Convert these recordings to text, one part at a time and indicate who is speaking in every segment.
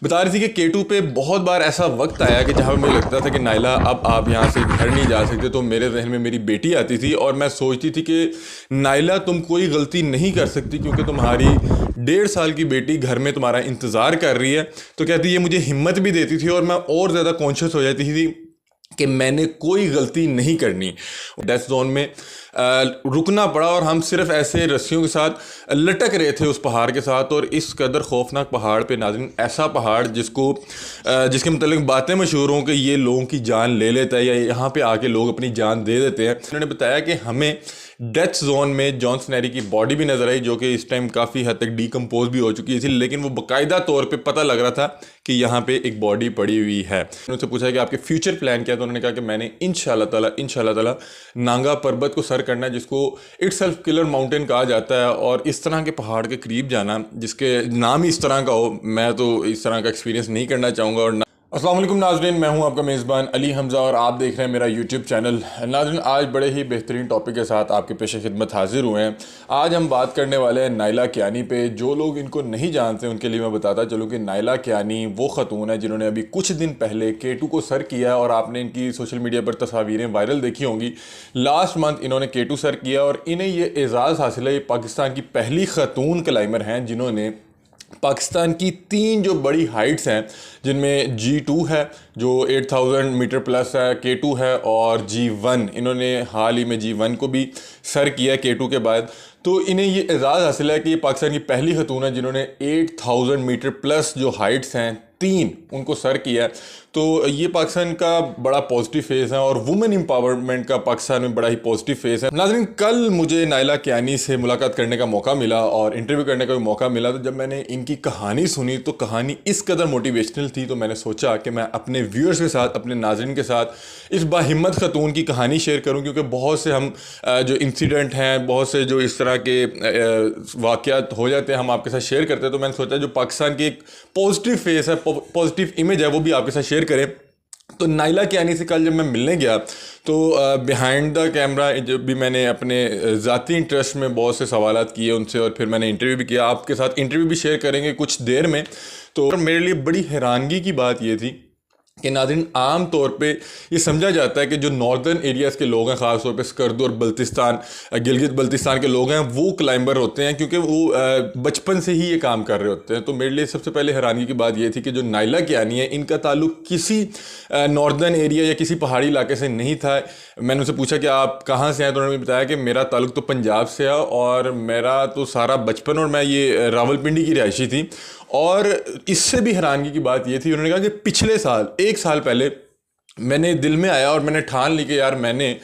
Speaker 1: बता रही थी कि K2 पे बहुत बार ऐसा वक्त आया कि जहाँ पे मुझे लगता था कि नाइला अब आप यहाँ से घर नहीं जा सकते। तो मेरे जहन में मेरी बेटी आती थी और मैं सोचती थी कि नाइला तुम कोई गलती नहीं कर सकती क्योंकि तुम्हारी 1.5 साल की बेटी घर में तुम्हारा इंतज़ार कर रही है। तो कहती ये मुझे हिम्मत भी देती थी और मैं और ज़्यादा कॉन्शियस हो जाती थी कि मैंने कोई गलती नहीं करनी। डेथ जोन में रुकना पड़ा और हम सिर्फ ऐसे रस्सियों के साथ लटक रहे थे उस पहाड़ के साथ। और इस कदर खौफनाक पहाड़ पे नाज़रीन, ऐसा पहाड़ जिसके मतलब बातें मशहूर हों कि ये लोगों की जान ले लेता है या यहाँ पे आके लोग अपनी जान दे देते हैं। उन्होंने बताया कि हमें डेथ जोन में जॉन स्नैरी की बॉडी भी नज़र आई जो कि इस टाइम काफ़ी हद तक डीकम्पोज भी हो चुकी थी, लेकिन वो बाकायदा तौर पे पता लग रहा था कि यहाँ पे एक बॉडी पड़ी हुई है। उनसे पूछा कि आपके फ्यूचर प्लान क्या है, तो उन्होंने कहा कि मैंने इंशाल्लाह ताला नांगा पर्वत को सर करना है, जिसको इटसेल्फ किलर माउंटेन कहा जाता है। और इस तरह के पहाड़ के करीब जाना जिसके नाम ही इस तरह का हो, मैं तो इस तरह का एक्सपीरियंस नहीं करना चाहूँगा। और अस्सलाम वालेकुम नाज़रीन, मैं हूं आपका मेज़बान अली हमज़ा और आप देख रहे हैं मेरा यूट्यूब चैनल। नाज़रीन, आज बड़े ही बेहतरीन टॉपिक के साथ आपके पेश खिदमत हाजिर हुए हैं। आज हम बात करने वाले हैं नाइला कियानी पे। जो लोग इनको नहीं जानते उनके लिए मैं बताता चलूँ कि नाइला कियानी वो ख़तून है जिन्होंने अभी कुछ दिन पहले K2 को सर किया है और आपने इनकी सोशल मीडिया पर तस्वीरें वायरल देखी होंगी। लास्ट मंथ इन्होंने K2 सर किया और इन्हें ये एज़ाज़ हासिल है। ये पाकिस्तान की पहली ख़तून क्लाइमर हैं जिन्होंने पाकिस्तान की 3 जो बड़ी हाइट्स हैं, जिनमें G2 है जो 8000 मीटर प्लस है, K2 है और G1। इन्होंने हाल ही में G1 को भी सर किया K2 के बाद। तो इन्हें ये एज़ाज़ हासिल है कि ये पाकिस्तान की पहली खतून है जिन्होंने 8000 मीटर प्लस जो हाइट्स हैं 3 उनको सर किया है। तो ये पाकिस्तान का बड़ा पॉजिटिव फेस है और वुमेन एम्पावरमेंट का पाकिस्तान में बड़ा ही पॉजिटिव फेस है। नाज़रीन, कल मुझे नाइला कियानी से मुलाकात करने का मौका मिला और इंटरव्यू करने का भी मौका मिला। तो जब मैंने इनकी कहानी सुनी तो कहानी इस कदर मोटिवेशनल थी, तो मैंने सोचा कि मैं अपने व्यूअर्स के साथ, अपने नाज़रीन के साथ इस बाहिम्मत खतून की कहानी शेयर करूँ, क्योंकि बहुत से हम जो इंसिडेंट हैं, बहुत से जो इस तरह के वाक़यात हो जाते हैं हम आपके साथ शेयर करते हैं। तो मैंने सोचा जो पाकिस्तान की एक पॉजिटिव फेस है, पॉजिटिव इमेज है, वो भी आपके साथ शेयर करें। तो नाइला कियानी से कल जब मैं मिलने गया तो बिहाइंड द कैमरा जब भी मैंने अपने ज़ाती इंटरेस्ट में बहुत से सवालात किए उनसे और फिर मैंने इंटरव्यू भी किया। आपके साथ इंटरव्यू भी शेयर करेंगे कुछ देर में। तो मेरे लिए बड़ी हैरानगी की बात ये थी कि नाज़रीन, आम तौर पे ये समझा जाता है कि जो नॉर्दर्न एरियाज़ के लोग हैं, ख़ास तौर पे स्कर्दू और बल्तिस्तान, गिलगित बल्तिस्तान के लोग हैं, वो क्लाइंबर होते हैं क्योंकि वो बचपन से ही ये काम कर रहे होते हैं। तो मेरे लिए सबसे पहले हैरानी की बात ये थी कि जो नाइला कियानी है, इनका ताल्लुक किसी नॉर्दर्न एरिया या किसी पहाड़ी इलाके से नहीं था। मैंने उनसे पूछा कि आप कहाँ से हैं, तो उन्होंने बताया कि मेरा ताल्लुक तो पंजाब से है और मेरा तो सारा बचपन और मैं ये रावलपिंडी की रिहायशी थी। और इससे भी हैरानगी की बात ये थी, उन्होंने कहा कि पिछले साल, 1 साल पहले मैंने दिल में आया और मैंने ठान ली कि यार मैंने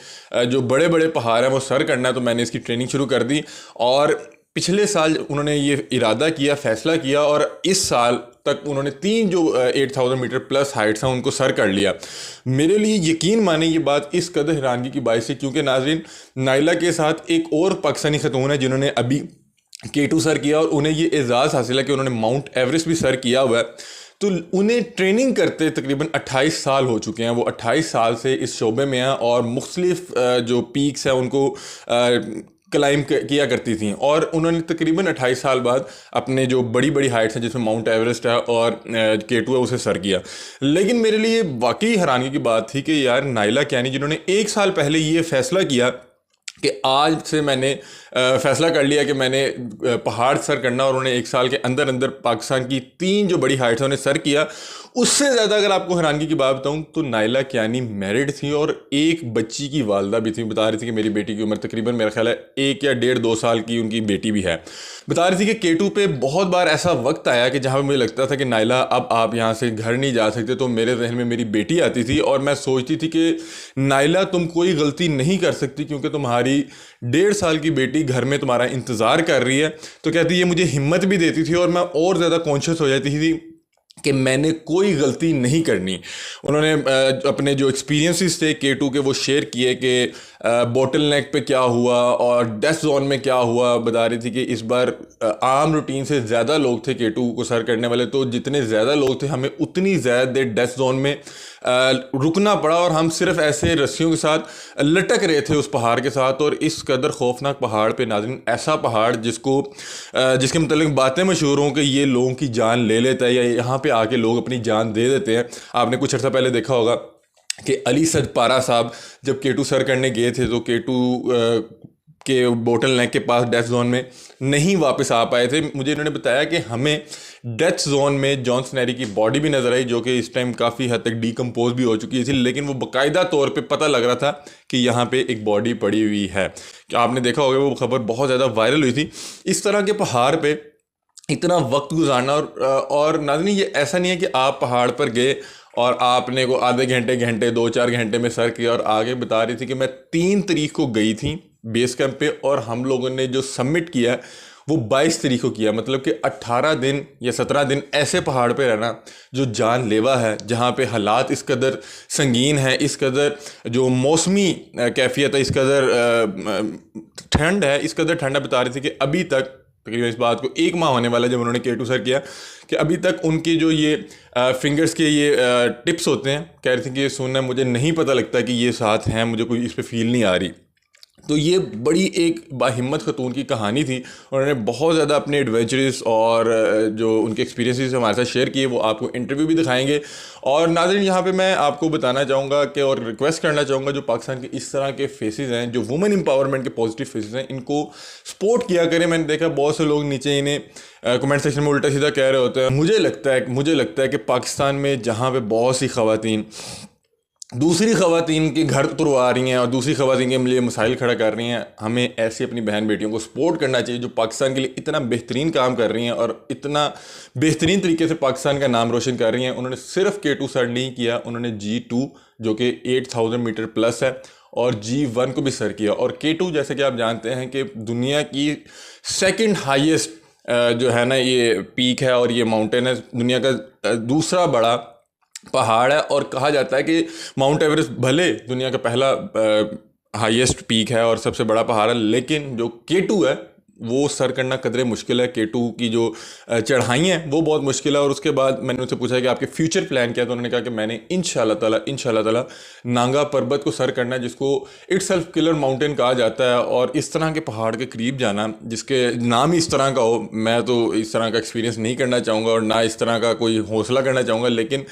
Speaker 1: जो बड़े बड़े पहाड़ हैं वो सर करना है। तो मैंने इसकी ट्रेनिंग शुरू कर दी और पिछले साल उन्होंने ये इरादा किया, फैसला किया और इस साल तक उन्होंने 3 जो 8000 मीटर प्लस हाइट्स हैं उनको सर कर लिया। मेरे लिए यकीन माने ये बात इस कदर हैरानगी की बात है क्योंकि नाज़रीन, नाइला के साथ एक और पाकिस्तानी खतून है जिन्होंने अभी K2 सर किया और उन्हें ये एज़ाज़ हासिल है कि उन्होंने माउंट एवरेस्ट भी सर किया हुआ है। तो उन्हें ट्रेनिंग करते तकरीबन 28 साल हो चुके हैं। वो 28 साल से इस शोबे में हैं और मुख्तलिफ जो पीक्स हैं उनको क्लाइम किया करती थी। और उन्होंने तकरीबन 28 साल बाद अपने जो बड़ी बड़ी हाइट्स हैं जिसमें माउंट एवरेस्ट है और K2 है उसे सर किया। लेकिन मेरे लिए वाकई हैरानी की बात थी कि यार नाइला कियानी जिन्होंने 1 साल पहले ये फैसला किया कि आज से मैंने फ़ैसला कर लिया कि मैंने पहाड़ सर करना, और उन्होंने 1 साल के अंदर अंदर पाकिस्तान की 3 जो बड़ी हाइट्स हैं उन्हें सर किया। उससे ज़्यादा अगर आपको हैरानगी की बात बताऊँ तो नाइला कियानी मैरिड थी और एक बच्ची की वालदा भी थी। बता रही थी कि मेरी बेटी की उम्र तकरीबन मेरा ख्याल है 1 या 1.5-2 साल की उनकी बेटी भी है। बता रही थी कि K2 पे बहुत बार ऐसा वक्त आया कि जहाँ मुझे लगता था कि नाइला अब आप यहाँ से घर नहीं जा सकते। तो मेरे जहन में मेरी बेटी आती थी और मैं सोचती थी कि नाइला तुम कोई गलती नहीं कर सकती क्योंकि तुम्हारी 1.5 साल की बेटी घर में तुम्हारा इंतज़ार कर रही है। तो कहती ये मुझे हिम्मत भी देती थी और मैं और ज़्यादा कॉन्शियस हो जाती थी कि मैंने कोई गलती नहीं करनी। उन्होंने अपने जो एक्सपीरियंसेस थे K2 के वो शेयर किए कि बॉटल नेक पे क्या हुआ और डेथ जोन में क्या हुआ। बता रही थी कि इस बार आम रूटीन से ज़्यादा लोग थे K2 को सर करने वाले, तो जितने ज़्यादा लोग थे हमें उतनी ज़्यादा देर डेथ जोन में रुकना पड़ा और हम सिर्फ ऐसे रस्सियों के साथ लटक रहे थे उस पहाड़ के साथ। और इस कदर खौफनाक पहाड़ पे नाज़रीन, ऐसा पहाड़ जिसके मतलब बातें मशहूर हों कि ये लोगों की जान ले लेता है या यहाँ पे आके लोग अपनी जान दे देते हैं। आपने कुछ अर्सा पहले देखा होगा कि अली सजपारा साहब जब K2 सर करने गए थे तो K2 के बोटल नेक के पास डेथ जोन में नहीं वापस आ पाए थे। मुझे इन्होंने बताया कि हमें डेथ जोन में जॉन स्नेरी की बॉडी भी नज़र आई, जो कि इस टाइम काफ़ी हद तक डीकम्पोज भी हो चुकी थी, लेकिन वो बाकायदा तौर पे पता लग रहा था कि यहाँ पे एक बॉडी पड़ी हुई है। क्या आपने देखा होगा, वो खबर बहुत ज़्यादा वायरल हुई थी। इस तरह के पहाड़ पे इतना वक्त गुजारना, और नाज़रीन ये ऐसा नहीं है कि आप पहाड़ पर गए और आपने को आधे घंटे 2-4 घंटे में सर किया। और आगे बता रही थी कि मैं 3 तारीख को गई थी बेस कैंप पे, और हम लोगों ने जो सबमिट किया वो 22 तारीख को किया। मतलब कि 18 दिन या 17 दिन ऐसे पहाड़ पे रहना जो जानलेवा है, जहाँ पे हालात इस कदर संगीन है, इस कदर जो मौसमी कैफियत है, इस कदर ठंड है, इस कदर ठंडा। बता रही थी कि अभी तक तकरीबन इस बात को 1 माह होने वाला जब उन्होंने K2 सर किया, कि अभी तक उनकी जो ये फिंगर्स के ये टिप्स होते हैं, कह रही थी कि ये सुनना मुझे नहीं पता लगता कि ये साथ हैं, मुझे कोई इस पर फील नहीं आ रही। तो ये बड़ी एक बाहिम्मत खतून की कहानी थी। उन्होंने बहुत ज़्यादा अपने एडवेंचर्स और जो उनके एक्सपीरियंसेस हमारे साथ शेयर किए, वो आपको इंटरव्यू भी दिखाएंगे। और नाज़रीन यहाँ पे मैं आपको बताना चाहूँगा कि, और रिक्वेस्ट करना चाहूँगा, जो पाकिस्तान के इस तरह के फेसेस हैं, जो वुमेन एम्पावरमेंट के पॉजिटिव फेसेस हैं, इनको सपोर्ट किया करें। मैंने देखा बहुत से लोग नीचे इन्हें कमेंट सेक्शन में उल्टा सीधा कह रहे होते हैं। मुझे लगता है कि पाकिस्तान में जहाँ पे बहुत सी ख़वातीन दूसरी ख़वातीन के घर तुड़वा रही हैं और दूसरी ख़वातीन के लिए मसाइल खड़ा कर रही हैं, हमें ऐसी अपनी बहन बेटियों को सपोर्ट करना चाहिए जो पाकिस्तान के लिए इतना बेहतरीन काम कर रही हैं और इतना बेहतरीन तरीके से पाकिस्तान का नाम रोशन कर रही हैं। उन्होंने सिर्फ K2 सर नहीं किया, उन्होंने G2 जो कि 8000 मीटर प्लस है और G1 को भी सर किया। और K2 जैसे कि आप जानते हैं कि दुनिया की सेकंड हाईएस्ट जो है ना ये पीक है, और ये माउंटेन है, दुनिया का दूसरा बड़ा पहाड़ है। और कहा जाता है कि माउंट एवरेस्ट भले दुनिया का पहला हाईएस्ट पीक है और सबसे बड़ा पहाड़ है, लेकिन जो K2 है वो सर करना कदरे मुश्किल है। K2 की जो चढ़ाई हैं वो बहुत मुश्किल है। और उसके बाद मैंने उनसे पूछा कि आपके फ्यूचर प्लान क्या है, तो उन्होंने कहा कि मैंने इंशाल्लाह ताला नांगा पर्वत को सर करना है, जिसको इटसेल्फ किलर माउंटेन कहा जाता है। और इस तरह के पहाड़ के करीब जाना जिसके नाम ही इस तरह का हो, मैं तो इस तरह का एक्सपीरियंस नहीं करना चाहूँगा और ना इस तरह का कोई हौसला करना चाहूँगा, लेकिन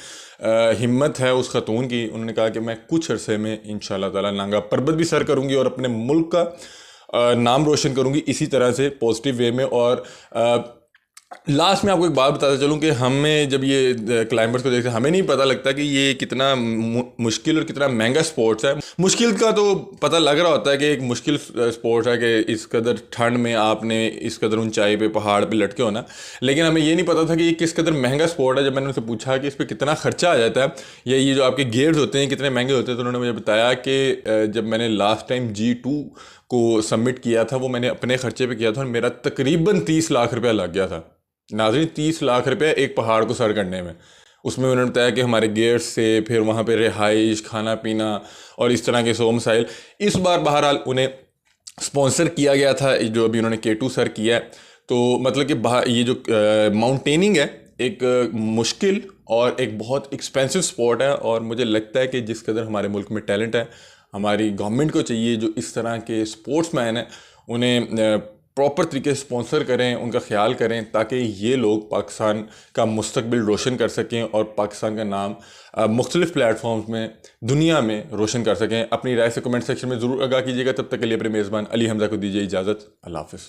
Speaker 1: हिम्मत है उस खतून की। उन्होंने कहा कि मैं कुछ अरसे में इंशाल्लाह ताला नांगा पर्वत भी सर करूँगी और अपने मुल्क का नाम रोशन करूँगी इसी तरह से पॉजिटिव वे में। और लास्ट में आपको एक बात बताता चलूँ कि हमें जब ये क्लाइंबर्स को देखते हैं, हमें नहीं पता लगता कि ये कितना मुश्किल और कितना महंगा स्पोर्ट्स है। मुश्किल का तो पता लग रहा होता है कि एक मुश्किल स्पोर्ट्स है कि इस कदर ठंड में आपने इस कदर ऊंचाई पे पहाड़ पे लटके होना, लेकिन हमें ये नहीं पता था कि ये किस कदर महंगा स्पोर्ट है। जब मैंने उनसे पूछा कि इस पर कितना खर्चा आ जाता है या ये जो आपके गियर्स होते हैं कितने महंगे होते हैं, तो उन्होंने मुझे बताया कि जब मैंने लास्ट टाइम G2 को सबमिट किया था वो मैंने अपने खर्चे पे किया था और मेरा तकरीबन 30 लाख रुपया लग गया था। नाज़रीन 30 लाख रुपये एक पहाड़ को सर करने में। उसमें उन्होंने बताया कि हमारे गेट्स से फिर वहाँ पे रिहाइश, खाना पीना और इस तरह के 100 मसाइल। इस बार बहरहाल उन्हें स्पॉन्सर किया गया था जो अभी उन्होंने K2 सर किया है। तो मतलब कि ये जो माउंटेनिंग है एक मुश्किल और एक बहुत एक्सपेंसिव स्पोर्ट है। और मुझे लगता है कि जिस कदर हमारे मुल्क में टैलेंट है, हमारी गवर्नमेंट को चाहिए जो इस तरह के स्पोर्ट्समैन हैं उन्हें प्रॉपर तरीके से स्पॉन्सर करें, उनका ख्याल करें, ताकि ये लोग पाकिस्तान का मुस्तकबिल रोशन कर सकें और पाकिस्तान का नाम मुख्तलिफ प्लेटफॉर्म्स में दुनिया में रोशन कर सकें। अपनी राय से कमेंट सेक्शन में ज़रूर आगाह कीजिएगा। तब तक के लिए अपने मेज़बान अली हमज़ा को दीजिए इजाज़त। अल्लाह हाफ़िज़।